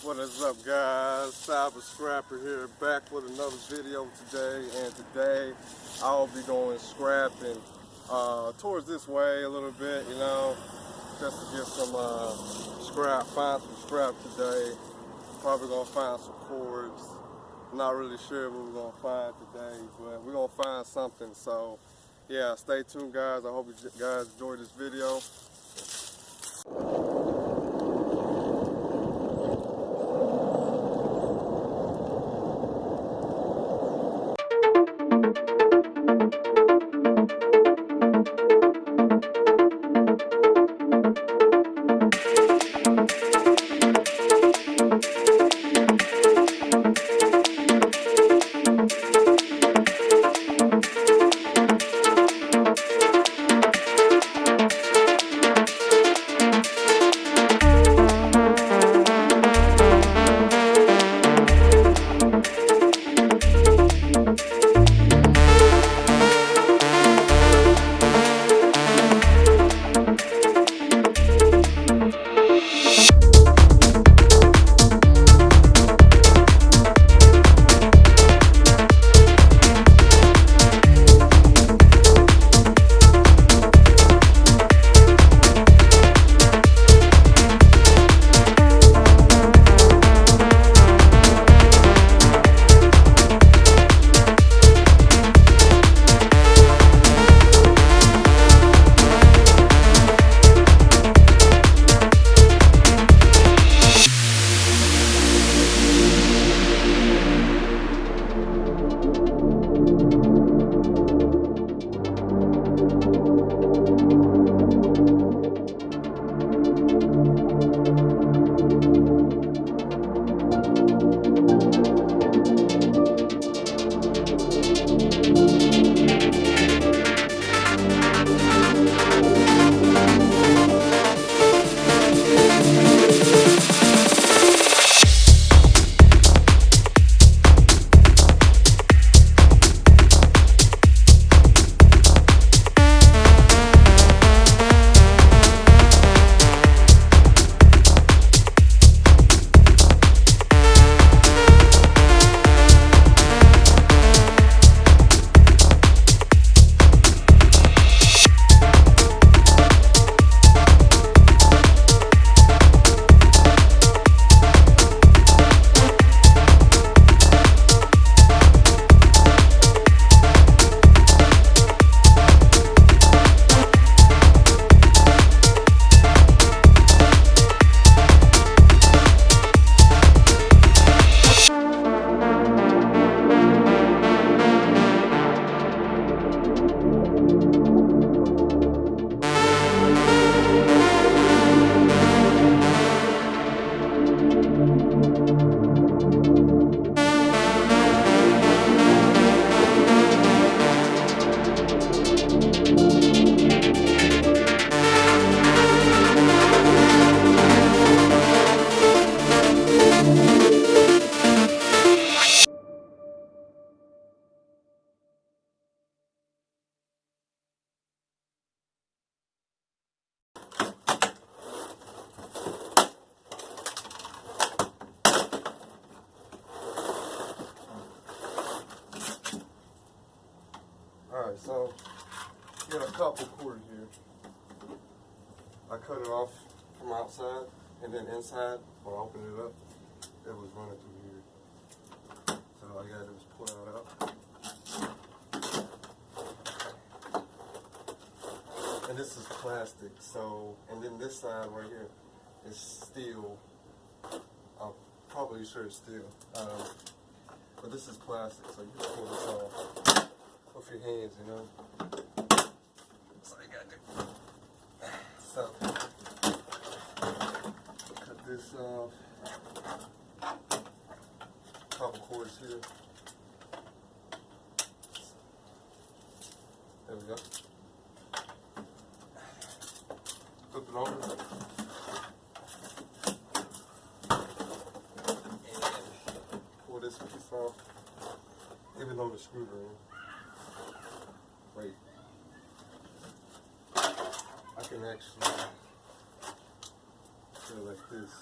What is up, guys? Cyber Scrapper here, back with another video today. And today I'll be going scrapping towards this way a little bit, you know, just to get some scrap, find some scrap today. Probably gonna find some cords. Not really sure what we're gonna find today, but we're gonna find something. So yeah, stay tuned, guys. I hope you guys enjoyed this video. Alright, so got a couple cord here. I cut it off from outside, and then inside, when I opened it up, it was running through here. So all you gotta do is pull it out. And this is plastic, so, and then this side right here is steel. I'm probably sure it's steel. But this is plastic, so you can pull this off with your hands, you know. That's all you gotta do. So, cut this off. Couple cords here. There we go. Flip it over. And pull this piece off. Even though the screws are in. Wait. I can actually go like this.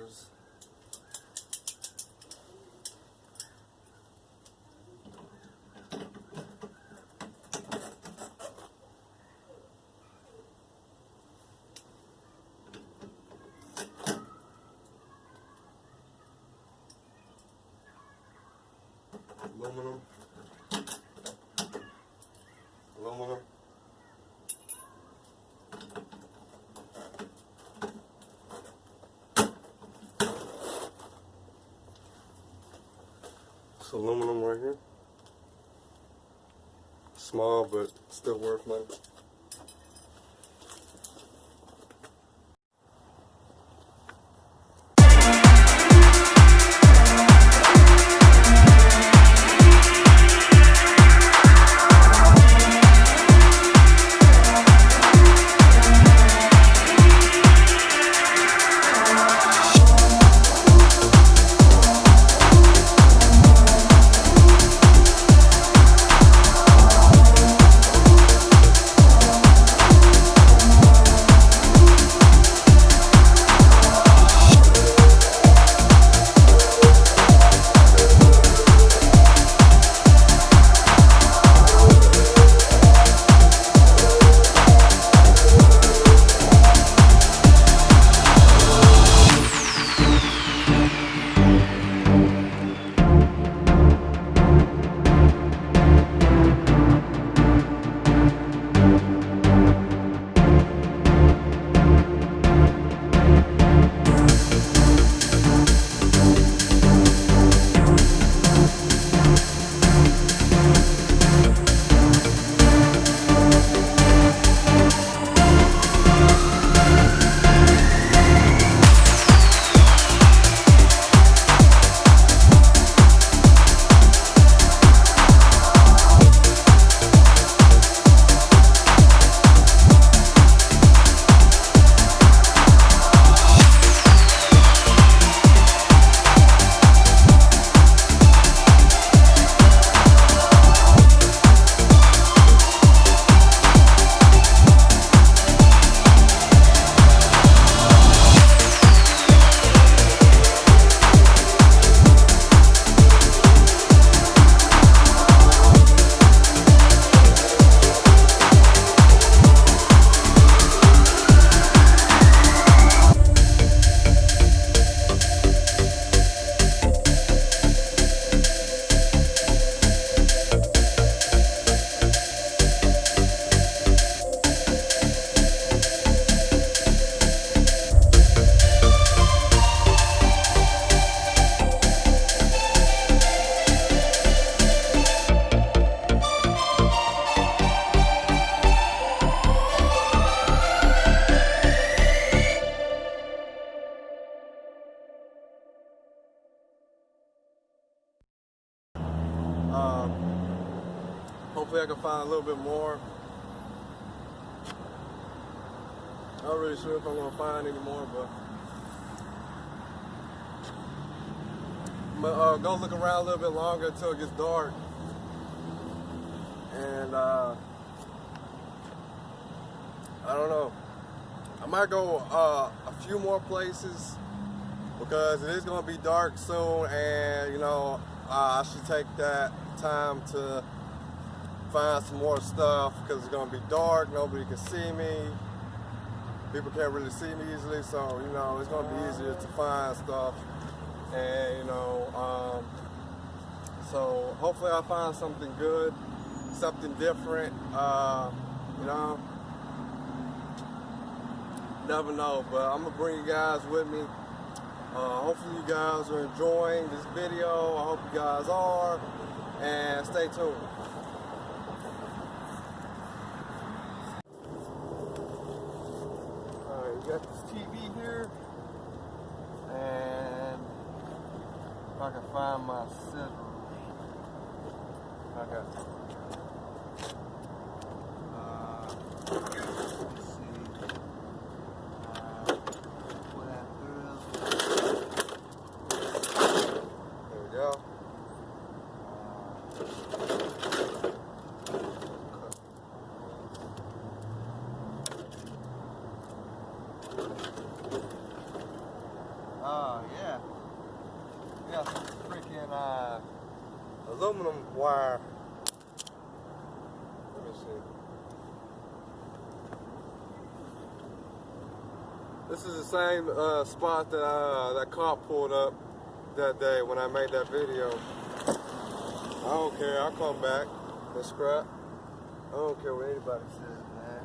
wires. Aluminum. Aluminum. It's aluminum right here. Small, but still worth money. Hopefully I can find a little bit more. I'm not really sure if I'm gonna find any more, but I'm gonna go look around a little bit longer until it gets dark. And I don't know. I might go a few more places because it is gonna be dark soon, and you know, I should take that time to find some more stuff because it's gonna be dark, nobody can see me, people can't really see me easily, so you know, it's gonna be easier to find stuff. And you know, so hopefully I find something good, something different. You know, never know, but I'm gonna bring you guys with me. Hopefully you guys are enjoying this video. I hope you guys are, and stay tuned. Alright, you got this TV here, and if I can find my scissors. Okay. Let's see. What happened? There we go. wire. Let me see. This is the same spot that that cop pulled up that day when I made that video. I don't care. I'll come back and scrap. I don't care what anybody says, man.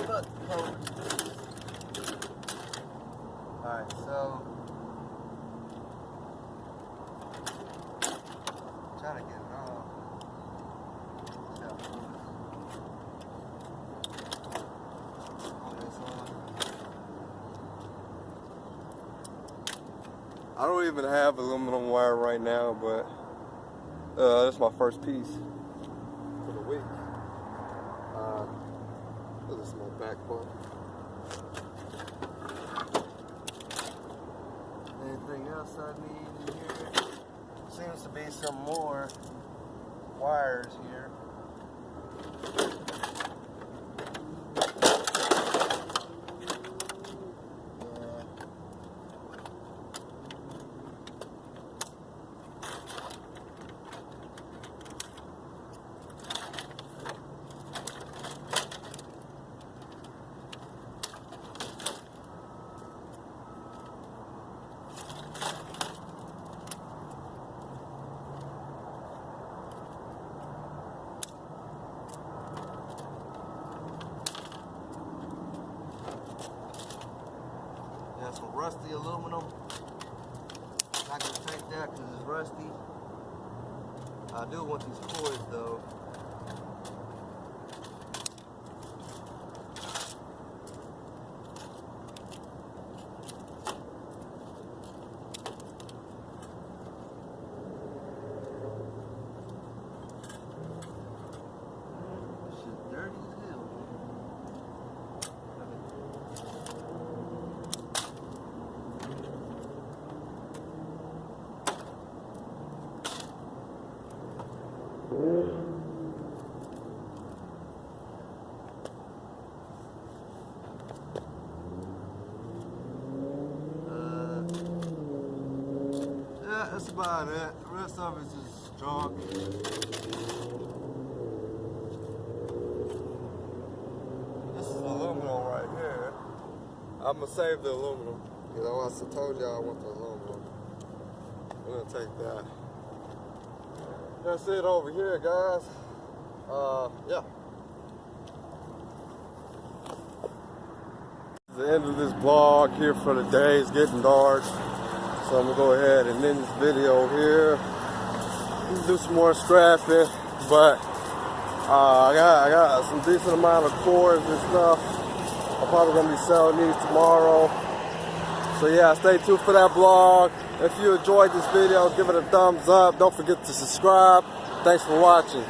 Look, alright, so trying to get it off. I don't even have aluminum wire right now, but that's my first piece for the week. Look at this small back part. Anything else I need in here? Seems to be some more wires here. Some rusty aluminum. Not gonna take that because it's rusty. I do want these cords though. This shit's dirty as hell. Yeah, that's about it. The rest of it's just junk. This is aluminum right here. I'm gonna save the aluminum. You know, I told y'all I want the aluminum. I'm gonna take that. That's it over here, guys. Yeah. The end of this vlog here for the day. It's getting dark, so I'm gonna go ahead and end this video here. Do some more scrapping, but I got some decent amount of cords and stuff. I'm probably gonna be selling these tomorrow. So yeah, stay tuned for that vlog. If you enjoyed this video, give it a thumbs up. Don't forget to subscribe. Thanks for watching.